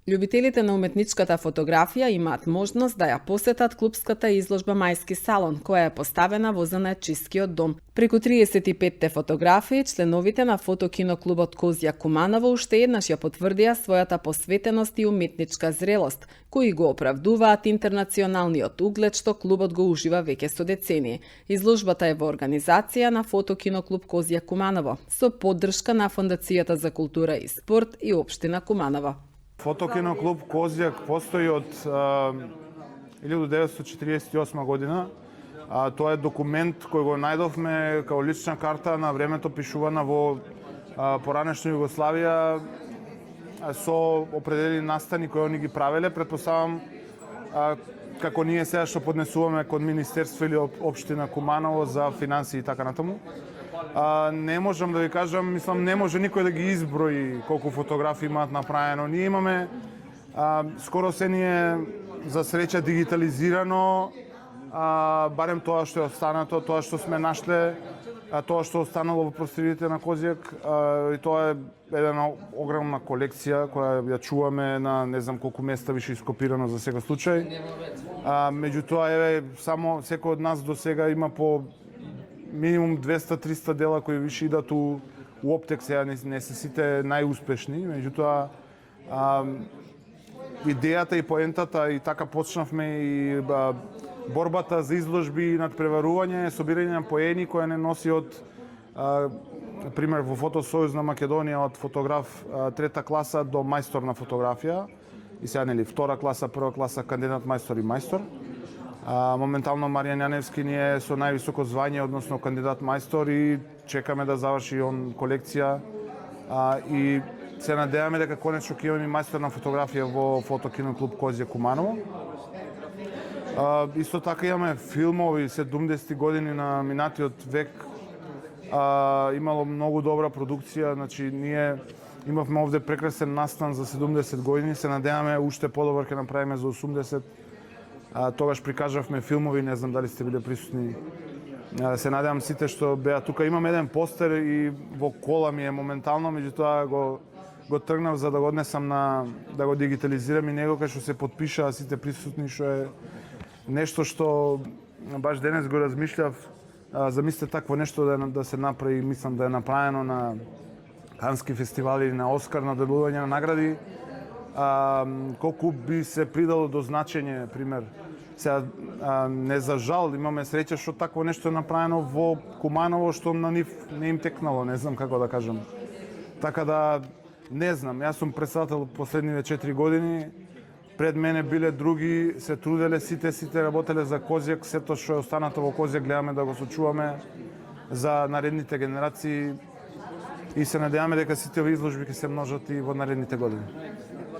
Љубителите на уметничката фотографија имаат можност да ја посетат клупската изложба Мајски салон, која е поставена во Занаетчискиот дом. Преку 35-те фотографии, членовите на фотокиноклубот Козја Куманово уште еднаш ја потврдија својата посветеност и уметничка зрелост, кои го оправдуваат интернационалниот углед што клубот го ужива веќе со децении. Изложбата е во организација на фотокиноклуб Козја Куманово, со поддршка на Фондацијата за култура и спорт и општина Куманово. Фотокиноклуб Козјак постои од 1948 година. Тоа е документ кој го најдовме као лична карта на времето пишувана во поранешна Југославија со определени настани кои они ги правеле. Претпоставам како ние сега што поднесуваме кон Министерство или општина Куманово за финансии и така натаму. Не можам да ви кажам, мислам, не може никој да ги изброи колку фотографии имаат направено. Ние имаме, скоро се ни е за среќа дигитализирано, барем тоа што е останато, тоа што сме нашле, тоа што останало во просторите на Козјак, и тоа е една огромна колекција која ја чуваме на не знам колку места више ископирано за сега случај. Меѓутоа, еве, само секој од нас до сега има по минимум 200-300 дела кои више идат у оптек, сега не се сите најуспешни, меѓутоа идејата и поентата и така почнавме и борбата за изложби и надпреварување, собирање на поени која не носи од пример во Фотосојуз на Македонија од фотограф трета класа до мајстор на фотографија и сега нели втора класа, прва класа кандидат мајстор и мајстор. Моментално Маријан Јаневски ни е со највисоко звање, односно кандидат мајстор и чекаме да заврши он колекција и се надеваме дека конечно ќе имаме мајстор на фотографија во фотокиноклуб Козја Куманово. Исто така имаме филмови 70-ти години на минатиот век. Имало многу добра продукција, значи ние имавме овде прекрасен настан за 70 години, се надеваме уште подобар ќе направиме за 80. Тогаш прикажавме филмови, не знам дали сте биле присутни. Се надевам сите што беа тука. Имам еден постер и во кола ми е моментално, меѓутоа го тргнав за да го однесам да го дигитализирам и него кај што се потпишаа сите присутни, што е нешто што баш денес го размишлјав. Замислете такво нешто да се направи, мислам да е направено на Кански фестивали или на Оскар, на доделување на награди. Колку би се придало до значење, пример. Сега, не за жал, имаме среќа што такво нешто е направено во Куманово, што на нив не им текнало, не знам како да кажам. Така да, не знам, јас сум председател последниве 4 години, пред мене биле други, се труделе, сите работеле за Козјак, сето што е останато во Козјак гледаме да го сочуваме за наредните генерации и се надеваме дека сите овие изложби ќе се множат и во наредните години.